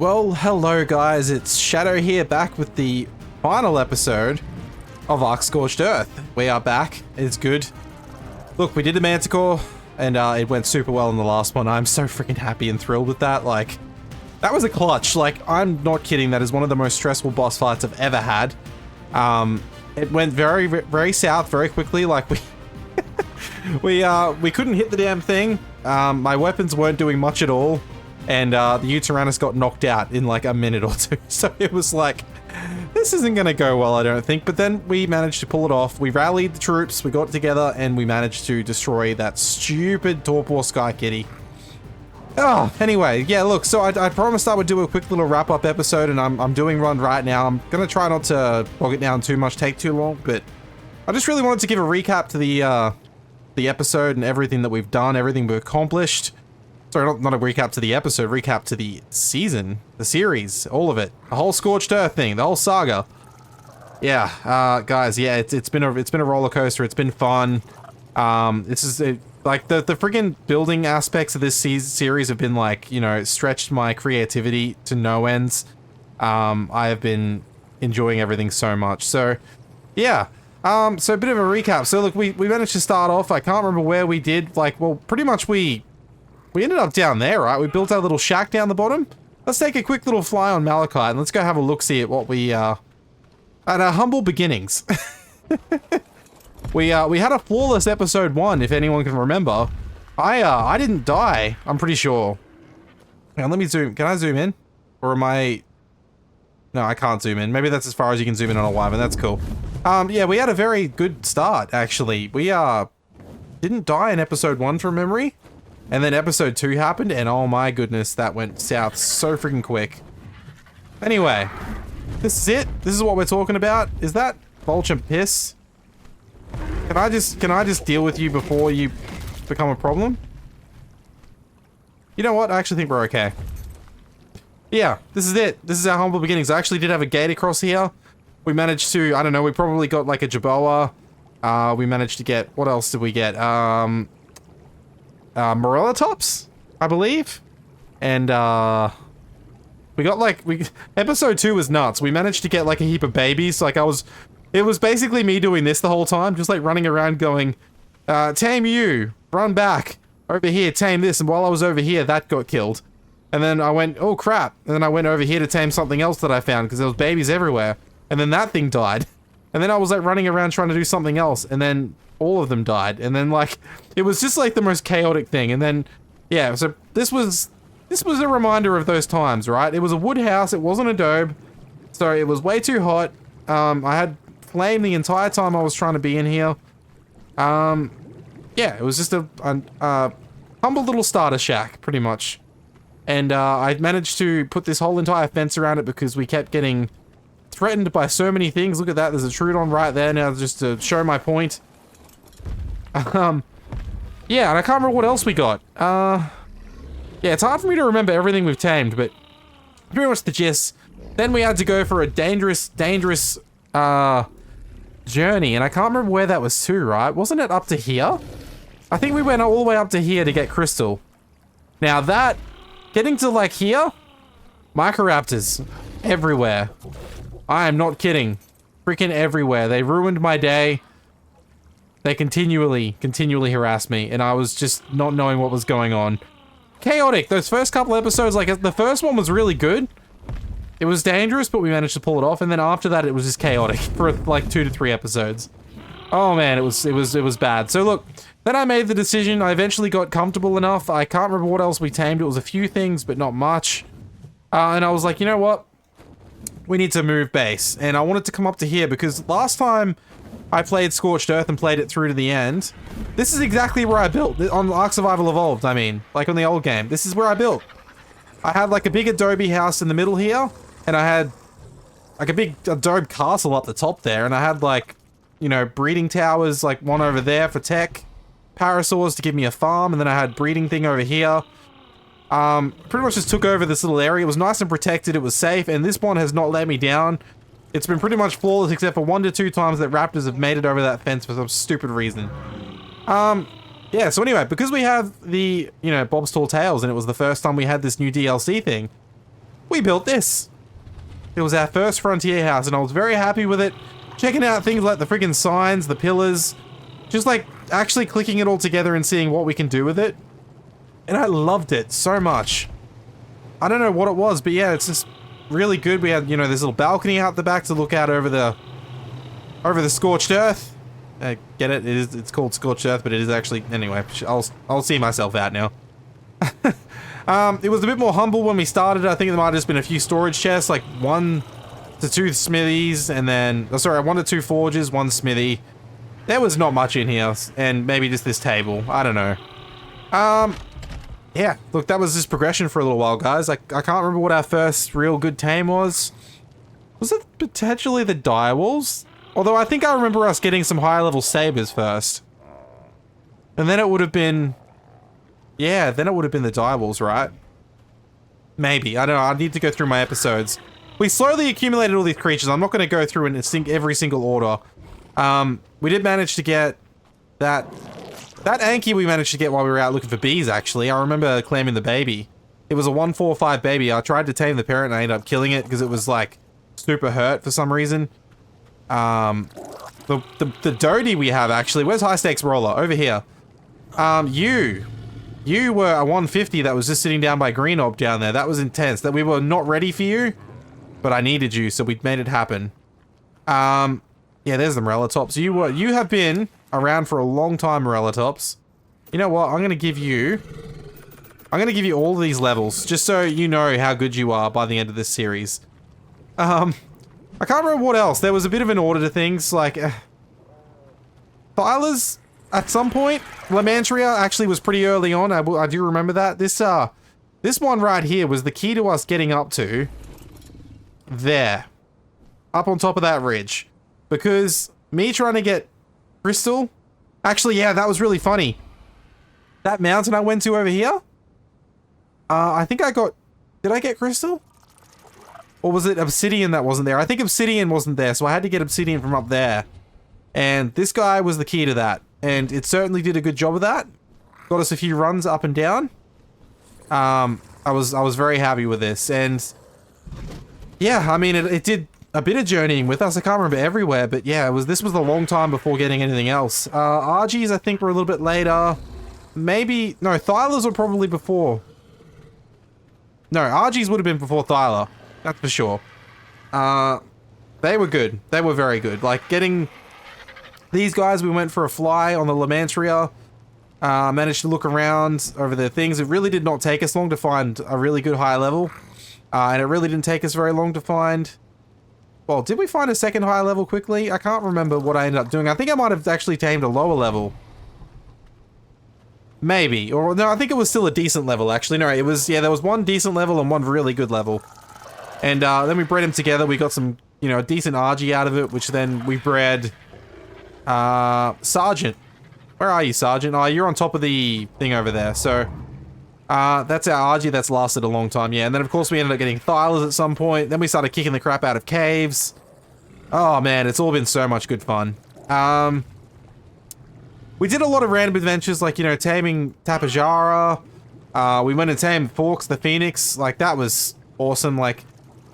Well, hello guys, it's ShADDow here, back with the final episode of Ark Scorched Earth. We are back, it's good. Look, we did the Manticore, and it went super well in the last one. I'm so freaking happy and thrilled with that. Like, that was a clutch. Like, I'm not kidding, that is one of the most stressful boss fights I've ever had. It went very south very quickly. Like, we couldn't hit the damn thing. My weapons weren't doing much at all. And the Uranus got knocked out in like a minute or two. So it was like, this isn't going to go well, I don't think. But then we managed to pull it off. We rallied the troops, we got together, and we managed to destroy that stupid Torpor Sky Kitty. Oh, anyway, yeah, look, so I promised I would do a quick little wrap-up episode, and I'm doing one right now. I'm going to try not to bog it down too much, take too long, but I just really wanted to give a recap to the episode and everything that we've done, everything we've accomplished. Sorry, not a recap to the episode, recap to the season, the series, all of it. The whole Scorched Earth thing, the whole saga. Yeah, guys, yeah, it's been a roller coaster, it's been fun. This is, like, the friggin' building aspects of this series have been, like, you know, stretched my creativity to no ends. I have been enjoying everything so much, so, yeah. So a bit of a recap. So, look, we managed to start off, I can't remember where we did, like, well, pretty much we ended up down there, right? We built our little shack down the bottom. Let's take a quick little fly on Malachite and let's go have a look-see at what we, at our humble beginnings. We had a flawless episode 1, if anyone can remember. I didn't die, I'm pretty sure. Hang on, let me zoom. Can I zoom in? Or am I... No, I can't zoom in. Maybe that's as far as you can zoom in on a Wyvern, that's cool. Yeah, we had a very good start, actually. We, didn't die in episode 1 from memory. And then episode 2 happened, and oh my goodness, that went south so freaking quick. Anyway, this is it. This is what we're talking about. Is that Vulture piss? Can I just deal with you before you become a problem? You know what? I actually think we're okay. Yeah, this is it. This is our humble beginnings. I actually did have a gate across here. We managed to, I don't know, we probably got like a Jerboa. We managed to get, what else did we get? Morella tops, I believe, and we got like episode 2 was nuts. We managed to get like a heap of babies. Like it was basically me doing this the whole time, just like running around going, tame you, run back over here, tame this, and while I was over here, that got killed, and then I went, oh crap, and then I went over here to tame something else that I found because there was babies everywhere, and then that thing died, and then I was like running around trying to do something else, and then all of them died, and then like it was just like the most chaotic thing. And then yeah, so this was a reminder of those times, right? It was a wood house, it wasn't adobe, so it was way too hot. I had flame the entire time I was trying to be in here. Yeah, it was just a humble little starter shack pretty much, and I managed to put this whole entire fence around it because we kept getting threatened by so many things. Look at that, there's a Trudon right there now, just to show my point. Yeah, and I can't remember what else we got. Yeah, it's hard for me to remember everything we've tamed, but pretty much the gist. Then we had to go for a dangerous, journey, and I can't remember where that was to, right? Wasn't it up to here? I think we went all the way up to here to get crystal. Now that, getting to like here, Microraptors everywhere. I am not kidding. Freaking everywhere. They ruined my day. They continually harassed me, and I was just not knowing what was going on. Chaotic. Those first couple episodes, like, the first one was really good. It was dangerous, but we managed to pull it off, and then after that, it was just chaotic for, like, 2 to 3 episodes. Oh, man, it was bad. So, look, then I made the decision. I eventually got comfortable enough. I can't remember what else we tamed. It was a few things, but not much. And I was like, you know what? We need to move base. And I wanted to come up to here, because last time I played Scorched Earth and played it through to the end, this is exactly where I built. On Ark Survival Evolved, I mean. Like on the old game. This is where I built. I had like a big adobe house in the middle here, and I had like a big adobe castle up the top there, and I had like, you know, breeding towers, like one over there for tech, parasaurs to give me a farm, and then I had breeding thing over here. Pretty much just took over this little area. It was nice and protected, it was safe, and this one has not let me down. It's been pretty much flawless except for 1 to 2 times that raptors have made it over that fence for some stupid reason. Yeah, so anyway, because we have the, you know, Bob's Tall Tales, and it was the first time we had this new DLC thing, we built this. It was our first Frontier house, and I was very happy with it. Checking out things like the friggin' signs, the pillars, just like actually clicking it all together and seeing what we can do with it. And I loved it so much. I don't know what it was, but yeah, it's just really good. We had, you know, this little balcony out the back to look out over the scorched earth. Get it? It's called Scorched Earth, but it is actually, anyway, I'll see myself out now. It was a bit more humble when we started. I think there might have just been a few storage chests, like 1 to 2 smithies, and then, oh, sorry, 1 to 2 forges, 1 smithy. There was not much in here, and maybe just this table. I don't know. Yeah, look, that was just progression for a little while, guys. I can't remember what our first real good tame was. Was it potentially the direwolves? Although I think I remember us getting some higher level sabers first. And then it would have been... Yeah, then it would have been the direwolves, right? Maybe. I don't know. I need to go through my episodes. We slowly accumulated all these creatures. I'm not going to go through in every single order. We did manage to get that... That Anki we managed to get while we were out looking for bees, actually. I remember claiming the baby. It was a 145 baby. I tried to tame the parent and I ended up killing it because it was, like, super hurt for some reason. The Dodie we have, actually. Where's High Stakes Roller? Over here. You were a 150 that was just sitting down by Green Orb down there. That was intense. That we were not ready for you, but I needed you, so we made it happen. Yeah, there's the Morellatops. You have been around for a long time, Morellatops. You know what? I'm gonna give you all of these levels, just so you know how good you are by the end of this series. I can't remember what else. There was a bit of an order to things, like... Thyla's at some point. Lamantria actually was pretty early on. I do remember that. This one right here was the key to us getting up to... There. Up on top of that ridge. Because me trying to get crystal... Actually, yeah, that was really funny. That mountain I went to over here... I think I got... Did I get crystal? Or was it obsidian that wasn't there? I think obsidian wasn't there, so I had to get obsidian from up there. And this guy was the key to that. And it certainly did a good job of that. Got us a few runs up and down. I was very happy with this. And yeah, I mean, it did a bit of journeying with us. I can't remember everywhere, but yeah, this was a long time before getting anything else. RGs, I think, were a little bit later. Maybe... No, Thylas were probably before. No, RGs would have been before Thyla. That's for sure. They were good. They were very good. Like, getting these guys, we went for a fly on the Lamantria. Managed to look around over the things. It really did not take us long to find a really good high level. And it really didn't take us very long to find... Well, did we find a second high level quickly? I can't remember what I ended up doing. I think I might have actually tamed a lower level. Maybe. Or, no, I think it was still a decent level, actually. No, it was... Yeah, there was one decent level and one really good level. And then we bred them together. We got some, you know, decent RG out of it, which then we bred Sergeant. Where are you, Sergeant? Oh, you're on top of the thing over there. So that's our RG that's lasted a long time. Yeah, and then of course we ended up getting Thylas at some point. Then we started kicking the crap out of caves. Oh man, it's all been so much good fun. We did a lot of random adventures, like, you know, taming Tapajara. We went and tamed Forks the Phoenix. Like, that was awesome. Like,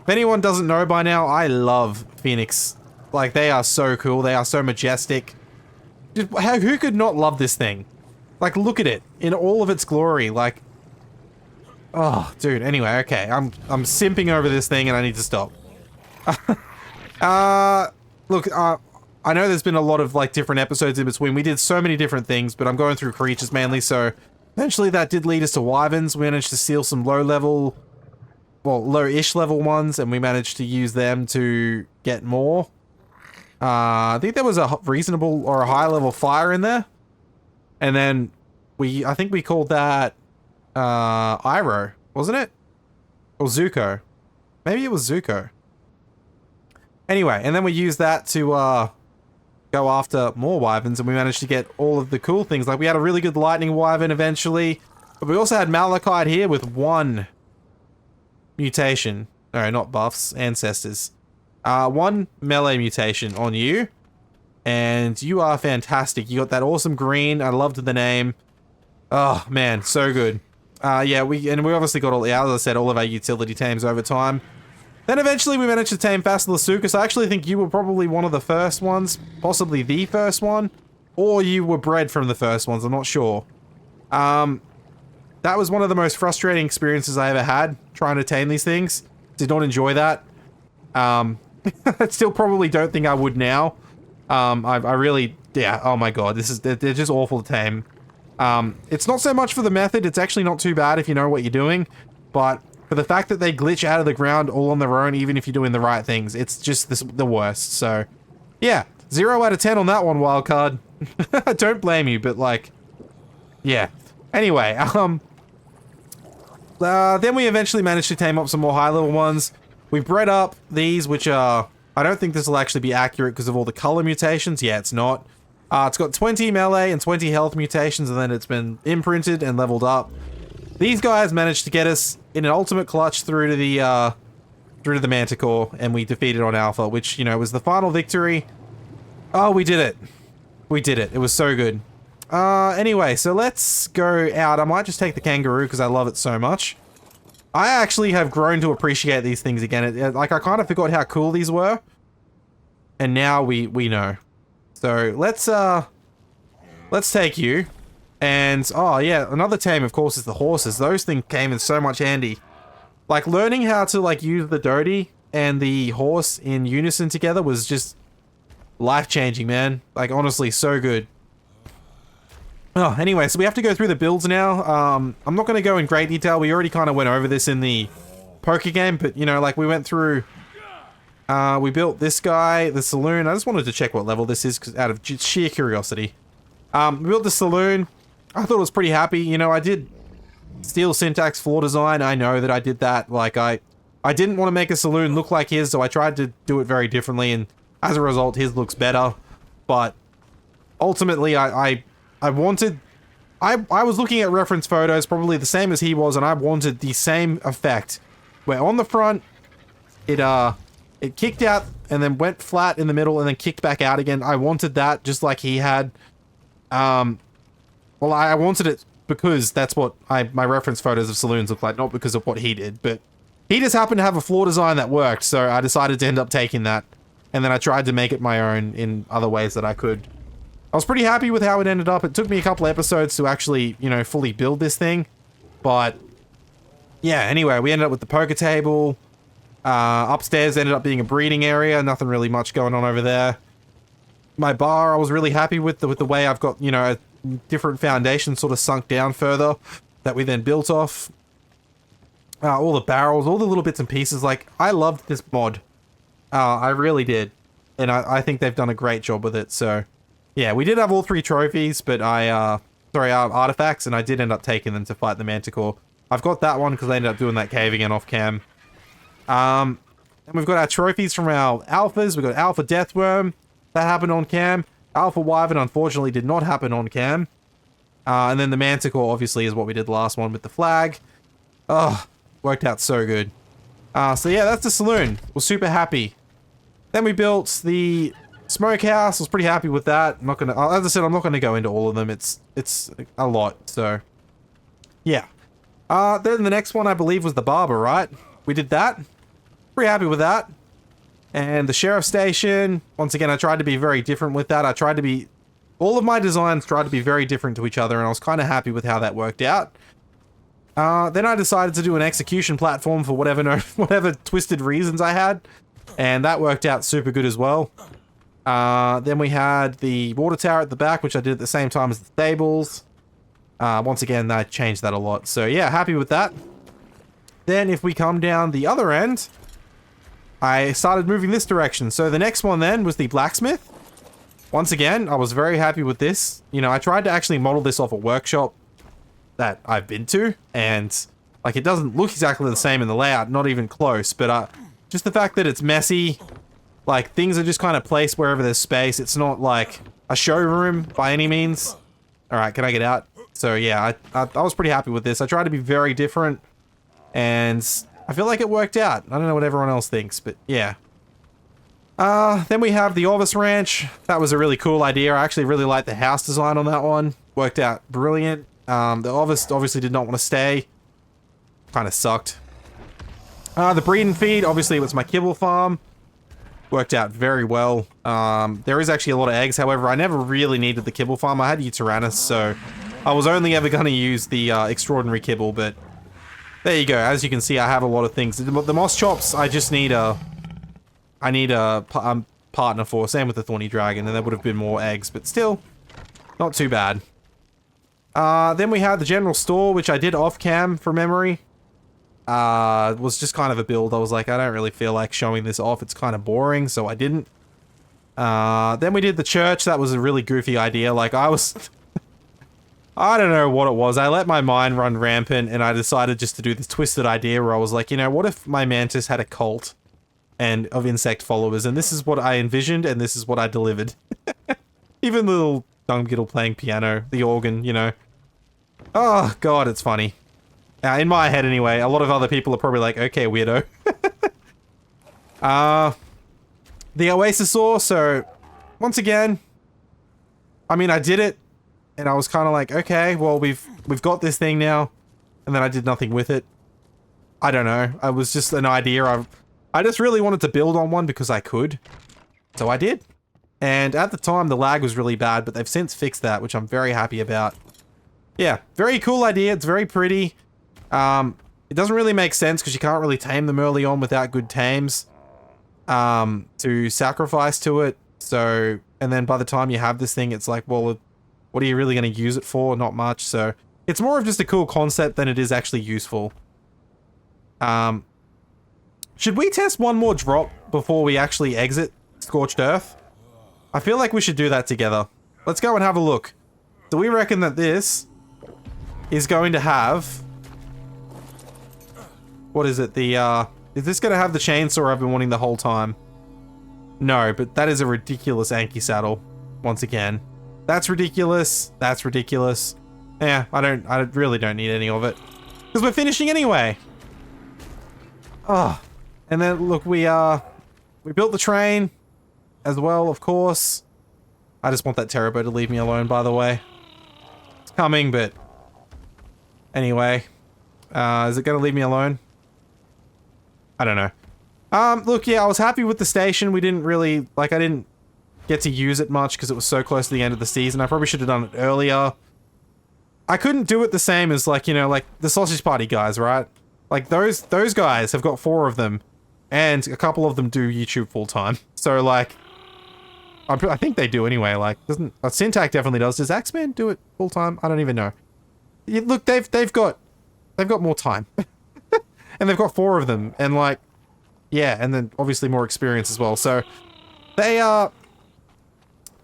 if anyone doesn't know by now, I love Phoenix. Like, they are so cool. They are so majestic. Just, who could not love this thing? Like, look at it in all of its glory. Like, oh, dude. Anyway, okay. I'm simping over this thing and I need to stop. Look, I know there's been a lot of, like, different episodes in between. We did so many different things, but I'm going through creatures mainly, so eventually that did lead us to wyverns. We managed to steal some low-level... Well, low-ish level ones, and we managed to use them to get more. I think there was a reasonable or a high-level fire in there. And then I think we called that Iroh, wasn't it? Or Zuko. Maybe it was Zuko. Anyway, and then we used that to go after more wyverns, and we managed to get all of the cool things. Like, we had a really good lightning wyvern eventually, but we also had Malachite here with 1 mutation. No, not buffs, ancestors. 1 melee mutation on you, and you are fantastic. You got that awesome green. I loved the name. Oh man, so good. Yeah, we obviously got all, yeah, as I said, all of our utility tames over time. Then eventually we managed to tame Fasilasuchus. I actually think you were probably one of the first ones, possibly the first one, or you were bred from the first ones, I'm not sure. That was one of the most frustrating experiences I ever had, trying to tame these things. Did not enjoy that. I still probably don't think I would now. I really, yeah, oh my god, they're just awful to tame. It's not so much for the method, it's actually not too bad if you know what you're doing, but for the fact that they glitch out of the ground all on their own, even if you're doing the right things, it's just the worst. So, yeah, 0 out of 10 on that one, wildcard. I don't blame you, but like, yeah. Anyway, then we eventually managed to tame up some more high-level ones. We bred up these, which are, I don't think this will actually be accurate because of all the color mutations. Yeah, it's not. It's got 20 melee and 20 health mutations, and then it's been imprinted and leveled up. These guys managed to get us in an ultimate clutch through to the Manticore, and we defeated on Alpha, which, you know, was the final victory. Oh, we did it. We did it. It was so good. Anyway, so let's go out. I might just take the kangaroo because I love it so much. I actually have grown to appreciate these things again. Like, I kind of forgot how cool these were. And now we know. So, let's take you. And, oh yeah, another tame, of course, is the horses. Those things came in so much handy. Like, learning how to, like, use the Doty and the horse in unison together was just life-changing, man. Like, honestly, so good. Oh, anyway, so we have to go through the builds now. I'm not going to go in great detail. We already kind of went over this in the poker game, but, you know, like, we went through... we built this guy, the saloon. I just wanted to check what level this is, 'cause out of sheer curiosity. We built the saloon. I thought it was pretty happy. You know, I did steal syntax floor design. I know that I did that. Like, I didn't want to make a saloon look like his, so I tried to do it very differently, and as a result, his looks better. But ultimately, I wanted... I was looking at reference photos, probably the same as he was, and I wanted the same effect. Where on the front, it kicked out, and then went flat in the middle, and then kicked back out again. I wanted that, just like he had. Well, I wanted it because that's what my reference photos of saloons look like, not because of what he did, but he just happened to have a floor design that worked, so I decided to end up taking that, and then I tried to make it my own in other ways that I could. I was pretty happy with how it ended up. It took me a couple episodes to actually, you know, fully build this thing, but yeah, anyway, we ended up with the poker table. Upstairs ended up being a breeding area, nothing really much going on over there. My bar, I was really happy with the way I've got, you know, a different foundation sort of sunk down further that we then built off. All the barrels, all the little bits and pieces, like, I loved this mod. I really did. And I think they've done a great job with it, so... Yeah, we did have all 3 trophies, but artifacts, and I did end up taking them to fight the Manticore. I've got that one because I ended up doing that cave again off cam. And we've got our trophies from our alphas. We've got Alpha Deathworm. That happened on cam. Alpha Wyvern, unfortunately, did not happen on cam. And then the Manticore, obviously, is what we did the last one with the flag. Oh, worked out so good. So yeah, that's the saloon. We're super happy. Then we built the smokehouse. I was pretty happy with that. I'm not gonna, as I said, I'm not gonna go into all of them. It's a lot. So yeah. Then the next one, I believe, was the barber, right? We did that. Pretty happy with that. And the sheriff station, once again, I tried to be very different with that. All of my designs tried to be very different to each other, and I was kind of happy with how that worked out. Then I decided to do an execution platform for whatever twisted reasons I had, and that worked out super good as well. Then we had the water tower at the back, which I did at the same time as the stables. Once again, I changed that a lot, so yeah, happy with that. Then if we come down the other end, I started moving this direction. So the next one then was the blacksmith. Once again, I was very happy with this. You know, I tried to actually model this off a workshop that I've been to, and like, it doesn't look exactly the same in the layout, not even close, but just the fact that it's messy, like, things are just kind of placed wherever there's space. It's not like a showroom by any means. All right, can I get out? So yeah, I was pretty happy with this. I tried to be very different, and I feel like it worked out. I don't know what everyone else thinks, but yeah. Then we have the Orvis Ranch. That was a really cool idea. I actually really liked the house design on that one. Worked out brilliant. The obviously did not want to stay. Kind of sucked. The breed and feed, obviously it was my kibble farm. Worked out very well. There is actually a lot of eggs, however, I never really needed the kibble farm. I had Tyrannus, so I was only ever going to use the extraordinary kibble, but there you go. As you can see, I have a lot of things. The moss chops, I just need a partner for. Same with the thorny dragon, and there would have been more eggs, but still, not too bad. Then we had the general store, which I did off cam for memory. Was just kind of a build. I was like, I don't really feel like showing this off. It's kind of boring, so I didn't. Then we did the church. That was a really goofy idea. Like, I don't know what it was. I let my mind run rampant, and I decided just to do this twisted idea where I was like, you know, what if my mantis had a cult and of insect followers, and this is what I envisioned, and this is what I delivered. Even little Dung Giddle playing piano, the organ, you know. Oh, God, it's funny. In my head, anyway. A lot of other people are probably like, okay, weirdo. The Oasisaur, so, once again, I mean, I did it, and I was kind of like, okay, well, we've got this thing now, and then I did nothing with it. I don't know. It was just an idea. I just really wanted to build on one because I could, so I did. And at the time, the lag was really bad, but they've since fixed that, which I'm very happy about. Yeah, very cool idea. It's very pretty. It doesn't really make sense because you can't really tame them early on without good tames to sacrifice to it. So, and then by the time you have this thing, it's like, well, what are you really going to use it for? Not much. So it's more of just a cool concept than it is actually useful. Should we test one more drop before we actually exit Scorched Earth? I feel like we should do that together. Let's go and have a look. So we reckon that this is going to have... What is it? Is this going to have the chainsaw I've been wanting the whole time? No, but that is a ridiculous Anki saddle. Once again. That's ridiculous. That's ridiculous. Yeah, I really don't need any of it. Because we're finishing anyway. Oh. And then, look, we built the train as well, of course. I just want that Terrabo to leave me alone, by the way. It's coming, but... Anyway. Is it going to leave me alone? I don't know. Look, yeah, I was happy with the station. We didn't really... Like, I didn't get to use it much because it was so close to the end of the season. I probably should have done it earlier. I couldn't do it the same as, like, you know, like, the Sausage Party guys, right? Like, those guys have got 4 of them. And a couple of them do YouTube full-time. So, like... I think they do anyway, like, doesn't... Syntac definitely does. Does Axeman do it full-time? I don't even know. Yeah, look, they've got more time. And they've got 4 of them, and like... Yeah, and then obviously more experience as well, so... They are...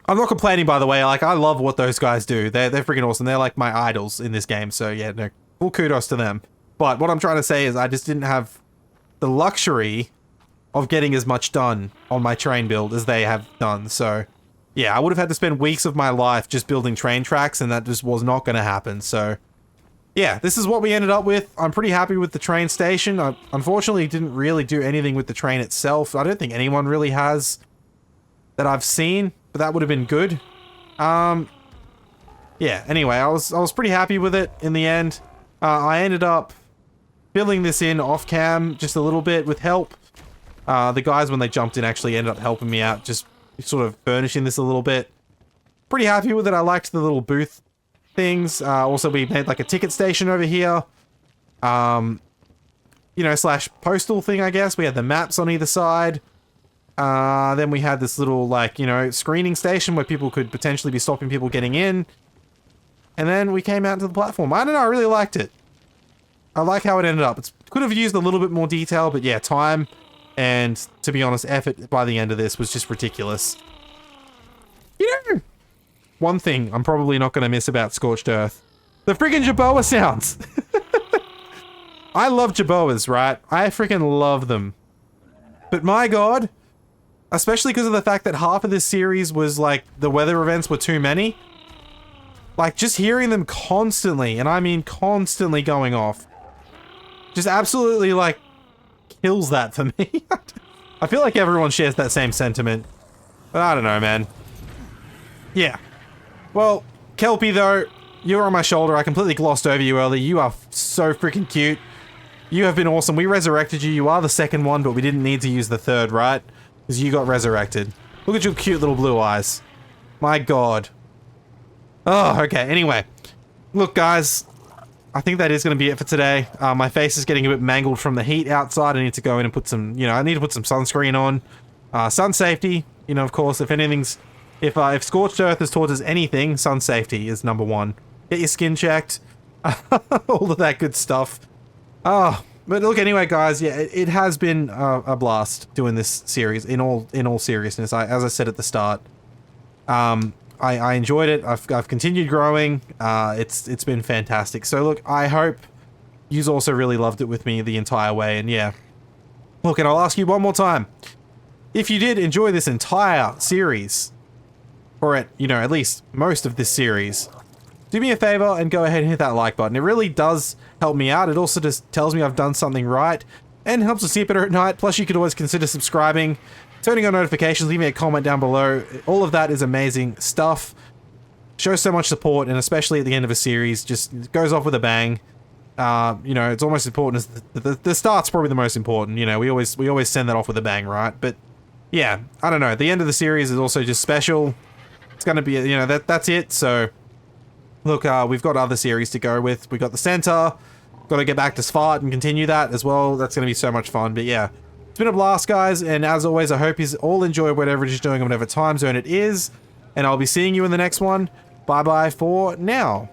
I'm not complaining, by the way, like, I love what those guys do. They're freaking awesome. They're like my idols in this game, so yeah, no, full kudos to them. But what I'm trying to say is I just didn't have the luxury of getting as much done on my train build as they have done, so... Yeah, I would have had to spend weeks of my life just building train tracks, and that just was not going to happen, so... Yeah, this is what we ended up with. I'm pretty happy with the train station. I unfortunately didn't really do anything with the train itself. I don't think anyone really has that I've seen, but that would have been good. Yeah, anyway, I was pretty happy with it in the end. I ended up filling this in off cam just a little bit with help. The guys, when they jumped in, actually ended up helping me out, just sort of furnishing this a little bit. Pretty happy with it. I liked the little booth things. Also, we made like a ticket station over here. You know, slash postal thing, I guess. We had the maps on either side. Then we had this little, like, you know, screening station where people could potentially be stopping people getting in. And then we came out to the platform. I don't know, I really liked it. I like how it ended up. It could have used a little bit more detail, but yeah, time and, to be honest, effort by the end of this was just ridiculous. You know, one thing I'm probably not going to miss about Scorched Earth. The friggin' Jerboa sounds! I love Jerboas, right? I freaking love them. But my god, especially because of the fact that half of this series was like, the weather events were too many. Like, just hearing them constantly, and I mean constantly going off, just absolutely, like, kills that for me. I feel like everyone shares that same sentiment. But I don't know, man. Yeah. Well, Kelpie, though, you're on my shoulder. I completely glossed over you earlier. You are so freaking cute. You have been awesome. We resurrected you. You are the second one, but we didn't need to use the third, right? Because you got resurrected. Look at your cute little blue eyes. My god. Oh, okay. Anyway. Look, guys. I think that is going to be it for today. My face is getting a bit mangled from the heat outside. I need to go in and put some, you know, I need to put some sunscreen on. Sun safety, you know, of course, if anything's, if Scorched Earth has taught us anything, sun safety is number one. Get your skin checked. All of that good stuff. Oh, but look, anyway, guys, yeah, it has been a blast doing this series, in all seriousness. As I said at the start, I enjoyed it. I've continued growing. It's been fantastic. So look, I hope you's also really loved it with me the entire way. And yeah, look, and I'll ask you one more time. If you did enjoy this entire series, or at least most of this series, do me a favor and go ahead and hit that like button. It really does help me out. It also just tells me I've done something right and helps us sleep better at night. Plus, you could always consider subscribing, turning on notifications, leaving a comment down below. All of that is amazing stuff. Shows so much support, and especially at the end of a series, just goes off with a bang. You know, it's almost important as the start's probably the most important. You know, we always send that off with a bang, right? But yeah, I don't know. The end of the series is also just special. It's gonna be, you know, that's it. So look, we've got other series to go with. We got the center. Got to get back to Svart and continue that as well. That's gonna be so much fun. But yeah. It's been a blast, guys, and as always, I hope you all enjoy whatever it is doing, whatever time zone it is, and I'll be seeing you in the next one. Bye-bye for now.